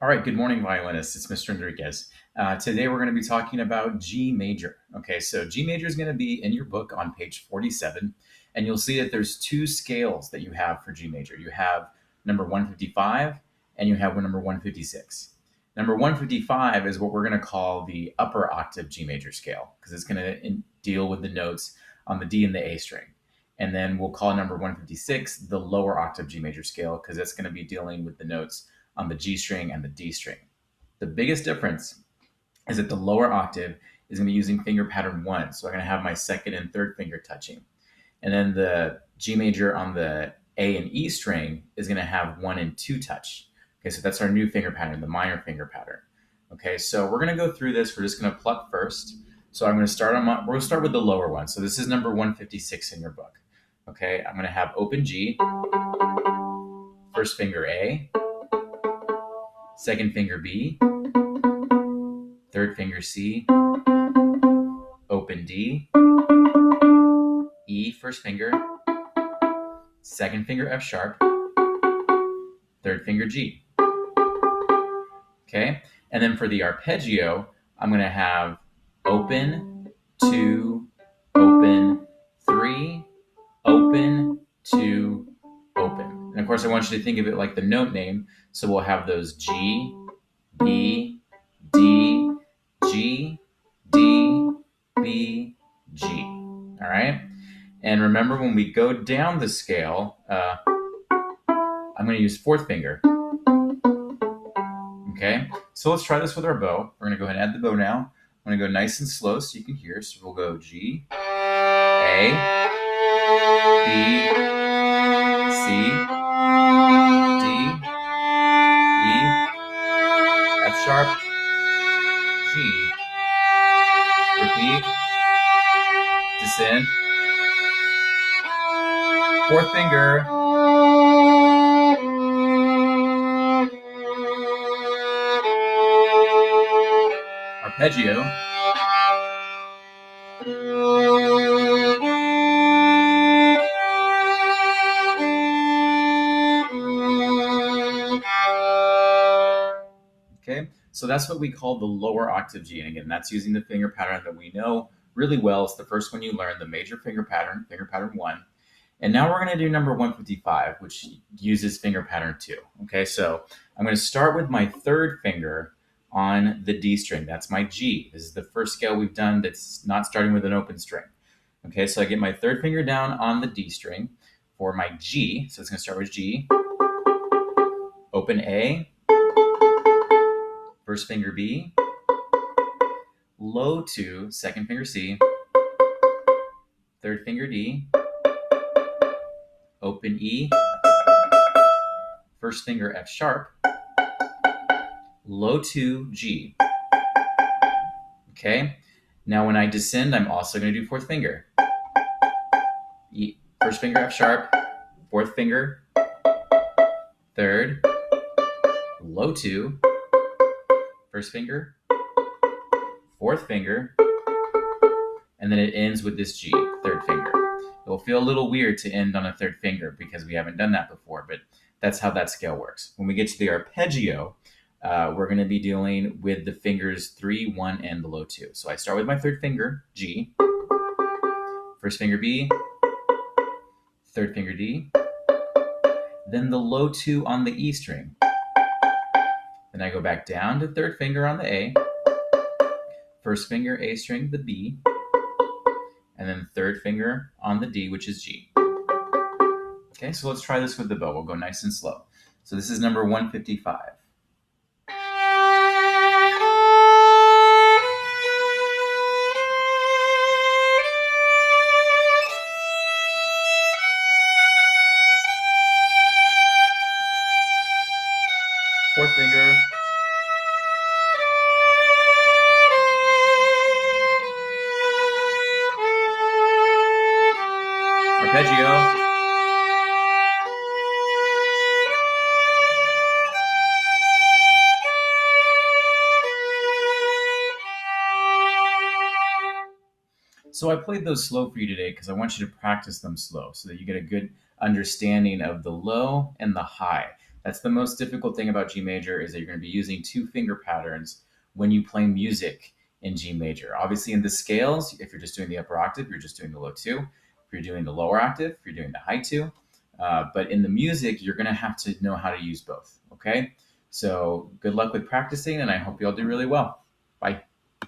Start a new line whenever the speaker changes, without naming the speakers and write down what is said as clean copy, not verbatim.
All right, good morning, violinists. It's Mr. Enriquez. Today we're going to be talking about G major. Okay, so G major is going to be in your book on page 47, and you'll see that there's two scales that you have for G major. You have number 155 and you have number 156. Number 155 is what we're going to call the upper octave G major scale because it's going to deal with the notes on the D and the A string. And then we'll call number 156 the lower octave G major scale because it's going to be dealing with the notes on the G string and the D string. The biggest difference is that the lower octave is going to be using finger pattern 1. So I'm going to have my second and third finger touching. And then the G major on the A and E string is going to have 1 and 2 touch. Okay, so that's our new finger pattern, the minor finger pattern. Okay, so we're going to go through this. We're just going to pluck first. So we're going to start with the lower one. So this is number 156 in your book. Okay, I'm going to have open G, first finger A, second finger B, third finger C, open D, E, first finger, second finger F sharp, third finger G. Okay, and then for the arpeggio, I'm going to have open, 2, open, 3, open, 2, open. And of course, I want you to think of it like the note name. So we'll have those G, B, D, G, D, B, G. All right. And remember, when we go down the scale, I'm going to use fourth finger. Okay. So let's try this with our bow. We're going to go ahead and add the bow now. I'm going to go nice and slow so you can hear. So we'll go G, A, B, C, D, E, F sharp, G. Repeat, descend, fourth finger, arpeggio, okay, so that's what we call the lower octave G. And again, that's using the finger pattern that we know really well. It's the first one you learn, the major finger pattern 1. And now we're going to do number 155, which uses finger pattern 2. Okay, so I'm going to start with my third finger on the D string. That's my G. This is the first scale we've done that's not starting with an open string. Okay, so I get my third finger down on the D string for my G. So it's going to start with G, open A, first finger B, low 2, second finger C, third finger D, open E, first finger F sharp, low 2 G. Okay, now when I descend, I'm also going to do fourth finger. E, first finger F sharp, fourth finger, third, low 2, first finger, fourth finger, and then it ends with this G, third finger. It will feel a little weird to end on a third finger because we haven't done that before, but that's how that scale works. When we get to the arpeggio, we're going to be dealing with the fingers 3, 1, and the low 2. So I start with my third finger, G, first finger B, third finger D, then the low 2 on the E string. Then I go back down to third finger on the A, first finger A string, the B, and then third finger on the D, which is G. Okay, so let's try this with the bow. We'll go nice and slow. So this is number 155. Fourth finger, arpeggio, so I played those slow for you today because I want you to practice them slow so that you get a good understanding of the low and the high. That's the most difficult thing about G major, is that you're going to be using two finger patterns when you play music in G major. Obviously, in the scales, if you're just doing the upper octave, you're just doing the low two. If you're doing the lower octave, if you're doing the high two. But in the music, you're going to have to know how to use both. Okay. So good luck with practicing, and I hope you all do really well. Bye.